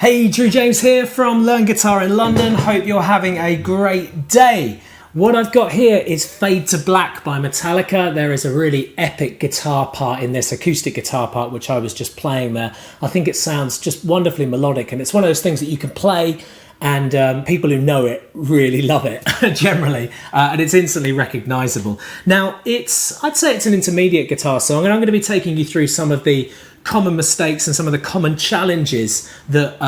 Hey, Drew James here from Learn Guitar in London. Hope you're having a great day. What I've got here is Fade to Black by Metallica. There is a really epic guitar part in this, acoustic guitar part, which I was just playing there. I think it sounds just wonderfully melodic, and it's one of those things that you can play and people who know it really love it generally, and it's instantly recognizable. Now, I'd say it's an intermediate guitar song, and I'm going to be taking you through some of the common mistakes and some of the common challenges that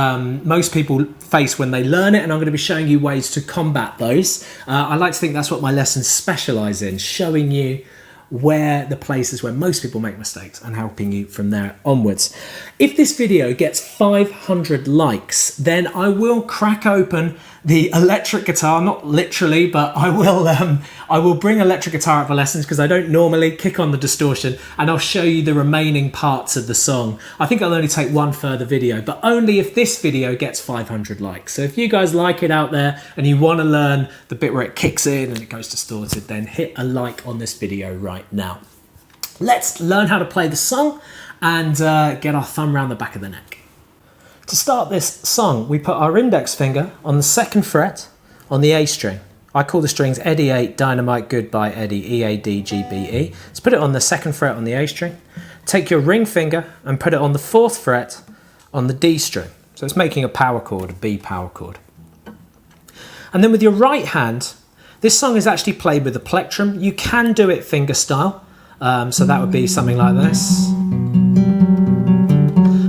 most people face when they learn it, and I'm going to be showing you ways to combat those. I like to think that's what my lessons specialize in, showing you where the places where most people make mistakes and helping you from there onwards. If this video gets 500 likes, then I will crack open the electric guitar, not literally, but I will bring electric guitar up for lessons because I don't normally kick on the distortion, and I'll show you the remaining parts of the song. I think I'll only take one further video, but only if this video gets 500 likes. So if you guys like it out there and you want to learn the bit where it kicks in and it goes distorted, then hit a like on this video right now. Let's learn how to play the song and get our thumb around the back of the neck. To start this song, we put our index finger on the 2nd fret on the A string. I call the strings Eddie 8, Dynamite, Goodbye Eddie, E, A, D, G, B, E. So put it on the 2nd fret on the A string. Take your ring finger and put it on the 4th fret on the D string. So it's making a power chord, a B power chord. And then with your right hand, this song is actually played with a plectrum. You can do it finger style. So that would be something like this.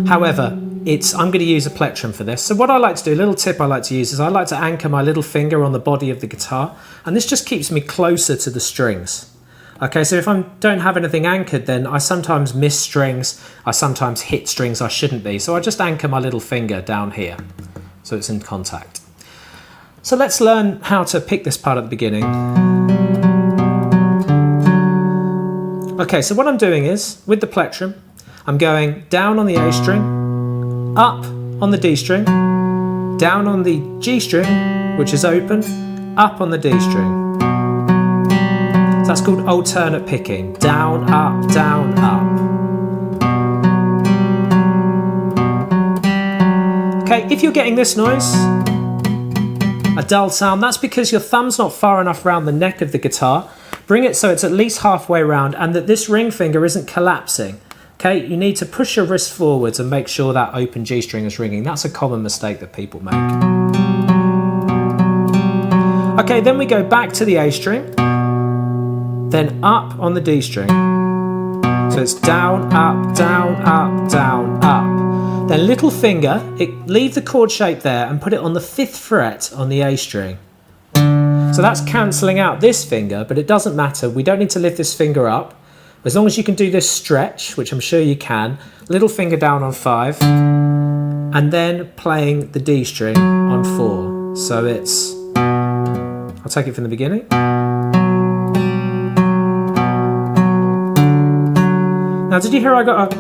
However, I'm going to use a plectrum for this. So what I like to do, a little tip I like to use, is I like to anchor my little finger on the body of the guitar, and this just keeps me closer to the strings. Okay, so if I don't have anything anchored, then I sometimes miss strings, I sometimes hit strings I shouldn't be, so I just anchor my little finger down here, so it's in contact. So let's learn how to pick this part at the beginning. Okay, so what I'm doing is, with the plectrum, I'm going down on the A string, up on the D string, down on the G string, which is open, up on the D string. So that's called alternate picking. Down, up, down, up. Okay, if you're getting this noise, a dull sound, that's because your thumb's not far enough around the neck of the guitar. Bring it so it's at least halfway around and that this ring finger isn't collapsing. Okay, you need to push your wrist forwards and make sure that open G string is ringing. That's a common mistake that people make. Okay, then we go back to the A string, then up on the D string. So it's down, up, down, up, down, up. Then little finger, leave the chord shape there and put it on the 5th fret on the A string. So that's cancelling out this finger, but it doesn't matter. We don't need to lift this finger up. As long as you can do this stretch, which I'm sure you can, little finger down on 5, and then playing the D string on 4. So it's, I'll take it from the beginning. Now, did you hear I got a,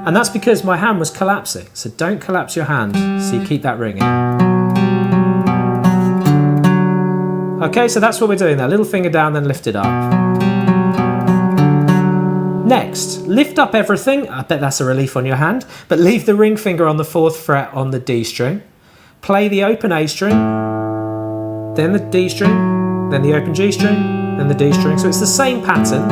and that's because my hand was collapsing. So don't collapse your hand, so you keep that ringing. Okay, so that's what we're doing there. Little finger down, then lift it up. Next, lift up everything. I bet that's a relief on your hand, but leave the ring finger on the 4th fret on the D string. Play the open A string, then the D string, then the open G string, then the D string. So it's the same pattern,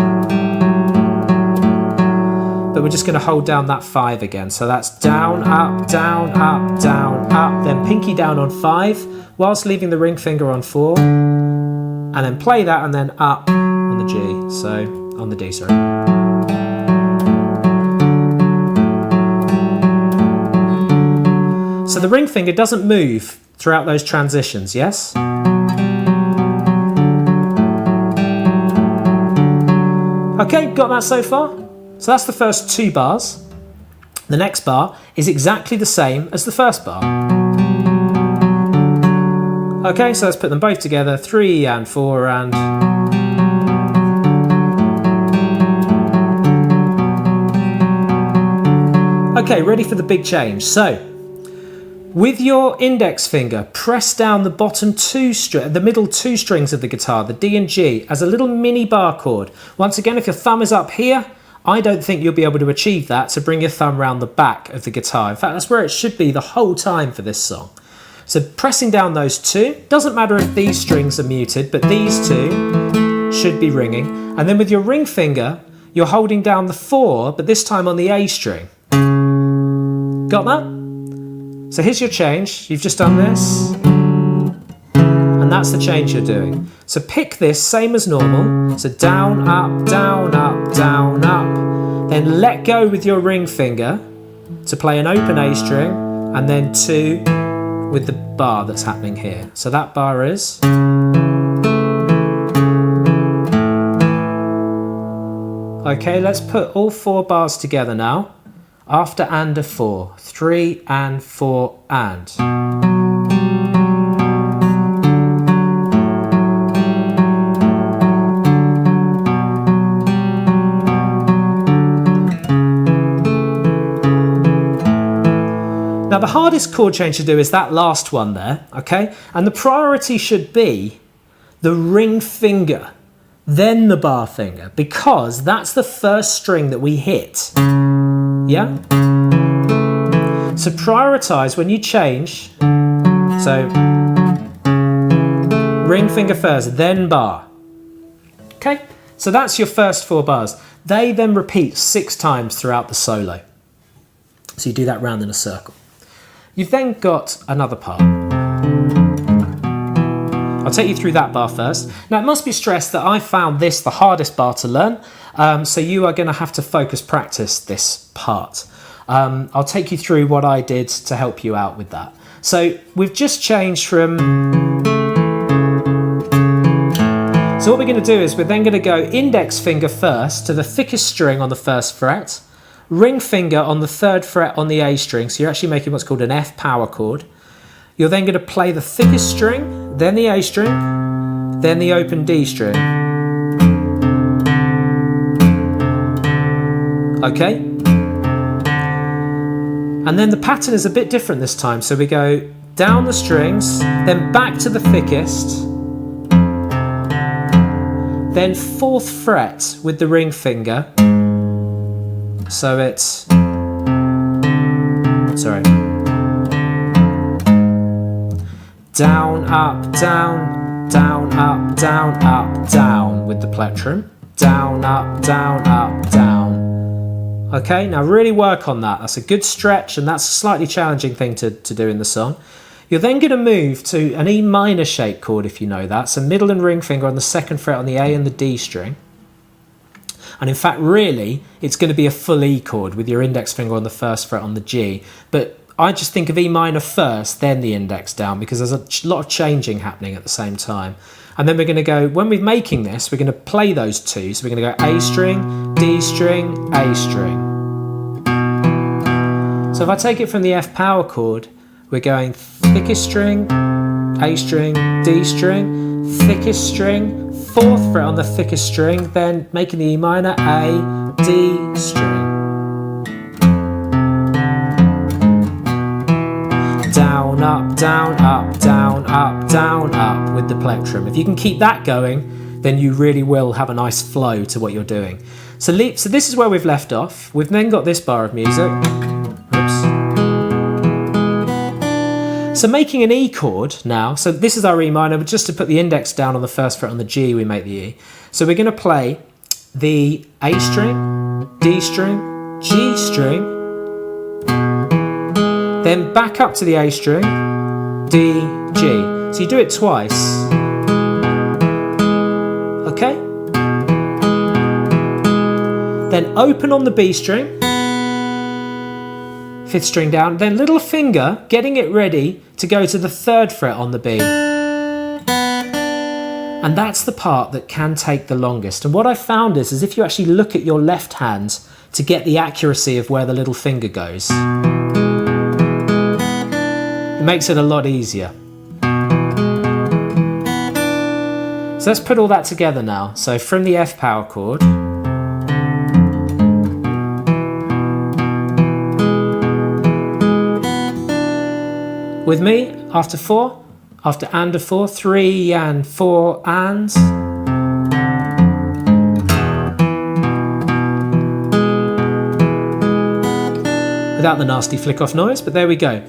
but we're just going to hold down that 5 again. So that's down, up, down, up, down, up, then pinky down on 5, whilst leaving the ring finger on 4, and then play that and then up on the G, so on the D, sorry. So the ring finger doesn't move throughout those transitions, yes? Okay, got that so far? So that's the first 2 bars. The next bar is exactly the same as the first bar. Okay, so let's put them both together, 3 and 4 and... Okay, ready for the big change. So, with your index finger, press down the the middle 2 strings of the guitar, the D and G, as a little mini bar chord. Once again, if your thumb is up here, I don't think you'll be able to achieve that, so bring your thumb around the back of the guitar. In fact, that's where it should be the whole time for this song. So pressing down those two, doesn't matter if these strings are muted, but these two should be ringing. And then with your ring finger, you're holding down the 4, but this time on the A string. Got that? So here's your change. You've just done this. And that's the change you're doing. So pick this, same as normal. So down, up, down, up, down, up. Then let go with your ring finger to play an open A string, and then 2 with the bar that's happening here. So that bar is... Okay, let's put all 4 bars together now. After and a 4. 3 and 4 and. Now the hardest chord change to do is that last one there, okay? And the priority should be the ring finger, then the bar finger, because that's the first string that we hit, yeah? So prioritize when you change, so ring finger first, then bar, okay? So that's your first 4 bars. They then repeat 6 times throughout the solo. So you do that round in a circle. You've then got another part. I'll take you through that bar first. Now it must be stressed that I found this the hardest bar to learn, so you are going to have to focus practice this part. I'll take you through what I did to help you out with that. So we've just changed from... So what we're going to do is we're then going to go index finger first to the thickest string on the 1st fret, ring finger on the 3rd fret on the A string, so you're actually making what's called an F power chord. You're then going to play the thickest string, then the A string, then the open D string. Okay? And then the pattern is a bit different this time, so we go down the strings, then back to the thickest, then 4th fret with the ring finger. So it's, sorry, down, up, down, down, up, down, up, down with the plectrum, down, up, down, up, down. Okay, now really work on that. That's a good stretch, and that's a slightly challenging thing to do in the song. You're then going to move to an E minor shape chord, if you know that. So middle and ring finger on the 2nd fret on the A and the D string. And in fact, really, it's going to be a full E chord with your index finger on the 1st fret on the G. But I just think of E minor first, then the index down, because there's a lot of changing happening at the same time. And then we're going to go, when we're making this, we're going to play those 2. So we're going to go A string, D string, A string. So if I take it from the F power chord, we're going thickest string, A string, D string, thickest string, 4th fret on the thickest string, then making the E minor, A, D string. Down, up, down, up, down, up, down, up with the plectrum. If you can keep that going, then you really will have a nice flow to what you're doing. So this is where we've left off. We've then got this bar of music. Oops. So making an E chord now, so this is our E minor, but just to put the index down on the 1st fret on the G, we make the E. So we're going to play the A string, D string, G string, then back up to the A string, D, G. So you do it twice. Okay? Then open on the B string, 5th string down, then little finger, getting it ready to go to the 3rd fret on the B. And that's the part that can take the longest. And what I found is if you actually look at your left hand to get the accuracy of where the little finger goes, it makes it a lot easier. So let's put all that together now. So from the F power chord, with me, after 4, after and a 4, 3 and 4 and. without the nasty flick off noise, but there we go.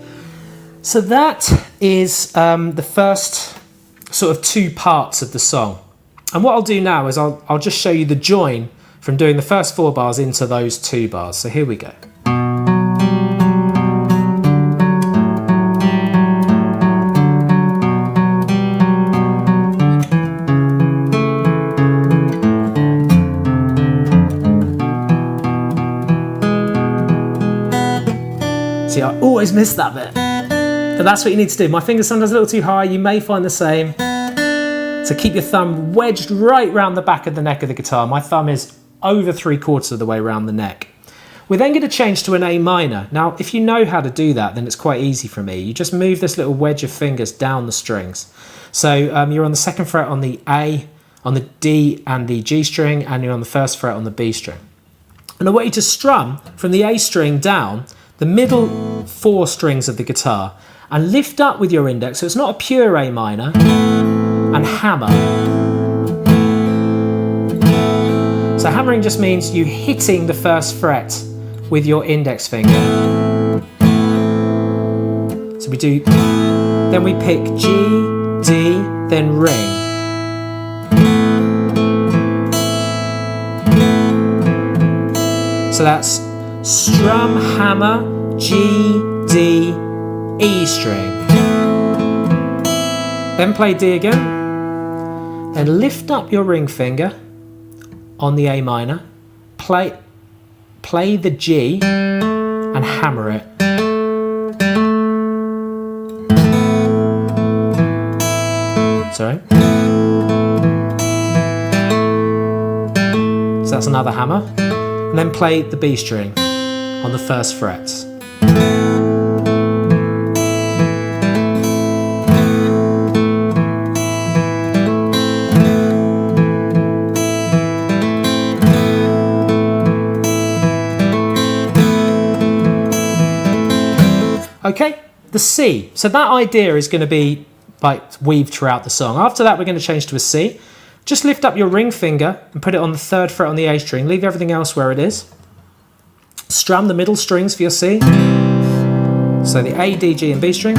So that is the first sort of two parts of the song. And what I'll do now is I'll just show you the join from doing the first 4 bars into those 2 bars. So here we go. See, I always miss that bit. But that's what you need to do. My finger's sometimes a little too high. You may find the same. So keep your thumb wedged right round the back of the neck of the guitar. My thumb is over 3/4 of the way around the neck. We're then going to change to an A minor. Now, if you know how to do that, then it's quite easy for me. You just move this little wedge of fingers down the strings. So you're on the 2nd fret on the A, on the D and the G string, and you're on the 1st fret on the B string. And I want you to strum from the A string down the middle 4 strings of the guitar and lift up with your index, so it's not a pure A minor, and hammer. So hammering just means you hitting the 1st fret with your index finger. So we do, then we pick G, D, then ring. So that's strum, hammer, G, D, E string. Then play D again. Then lift up your ring finger on the A minor. Play the G and hammer it. Sorry. So that's another hammer. And then play the B string on the 1st frets. Okay, the C. So that idea is going to be like weaved throughout the song. After that, we're going to change to a C. Just lift up your ring finger and put it on the 3rd fret on the A string. Leave everything else where it is. Strum the middle strings for your C. So the A, D, G and B string.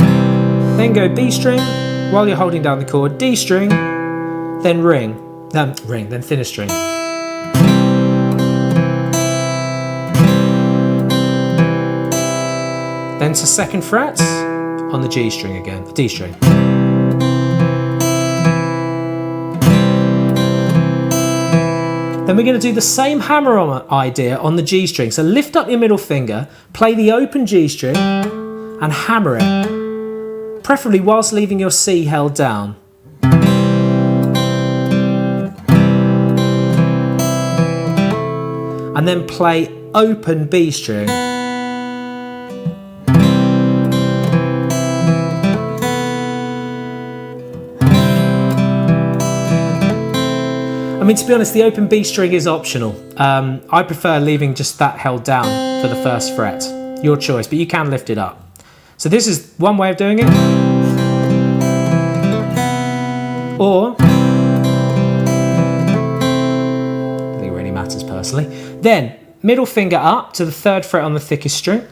Then go B string while you're holding down the chord. D string, then ring, then thinner string. Then to 2nd fret on the G string again, D string. Then we're going to do the same hammer-on idea on the G string. So lift up your middle finger, play the open G string and hammer it, preferably whilst leaving your C held down. And then play open B string. I mean, to be honest, the open B string is optional. I prefer leaving just that held down for the 1st fret. Your choice, but you can lift it up. So this is one way of doing it. Or, I don't think it really matters personally. Then, middle finger up to the 3rd fret on the thickest string.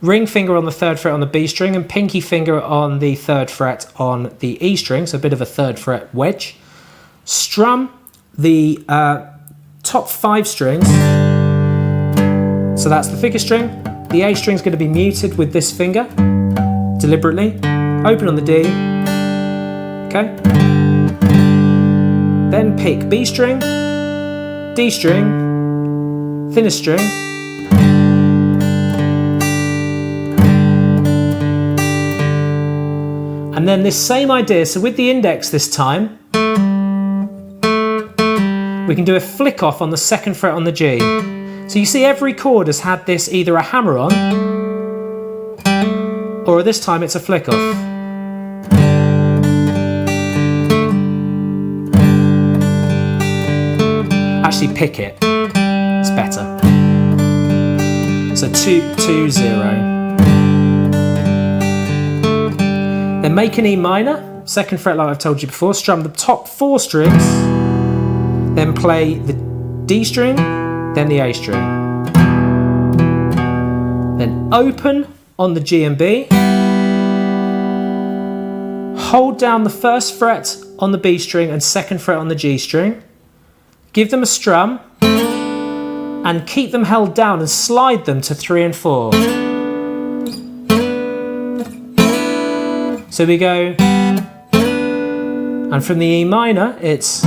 Ring finger on the 3rd fret on the B string and pinky finger on the 3rd fret on the E string, so a bit of a 3rd fret wedge. Strum the top 5 strings, so that's the thickest string. The A string is going to be muted with this finger, deliberately. Open on the D, okay. Then pick B string, D string, thinnest string, and then this same idea, so with the index this time, we can do a flick off on the 2nd fret on the G. So you see every chord has had this either a hammer on, or this time it's a flick off. Actually pick it, it's better. So 2, 0. Then make an E minor, 2nd fret like I've told you before, strum the top 4 strings, then play the D string, then the A string. then open on the G and B, hold down the first fret on the B string and second fret on the G string, give them a strum, and keep them held down and slide them to 3 and 4. So we go, and from the E minor, it's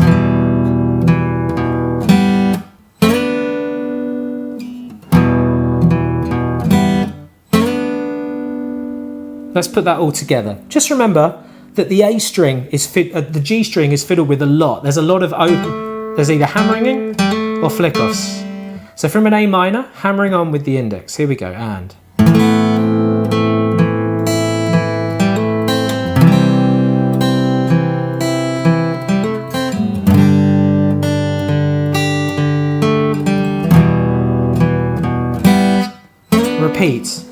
let's put that all together. Just remember that the A string is the G string is fiddled with a lot. There's a lot of open. There's either hammering or flick offs. So from an A minor, hammering on with the index. Here we go, and. Repeat.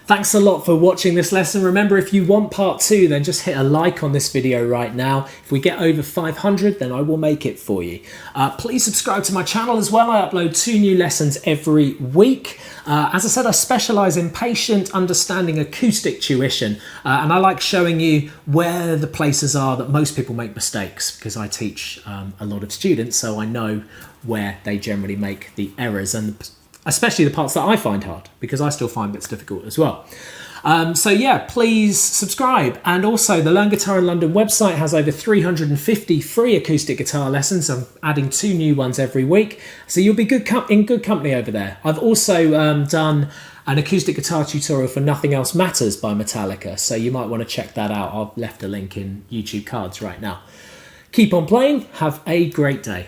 Thanks a lot for watching this lesson. Remember, if you want part 2, then just hit a like on this video right now. If we get over 500, then I will make it for you. Please subscribe to my channel as well. I upload 2 new lessons every week. As I said, I specialise in patient understanding acoustic tuition, and I like showing you where the places are that most people make mistakes, because I teach a lot of students, so I know where they generally make the errors, and especially the parts that I find hard, because I still find bits difficult as well. So yeah, please subscribe. And also the Learn Guitar in London website has over 350 free acoustic guitar lessons. I'm adding 2 new ones every week. So you'll be in good company over there. I've also done an acoustic guitar tutorial for Nothing Else Matters by Metallica. So you might want to check that out. I've left a link in YouTube cards right now. Keep on playing. Have a great day.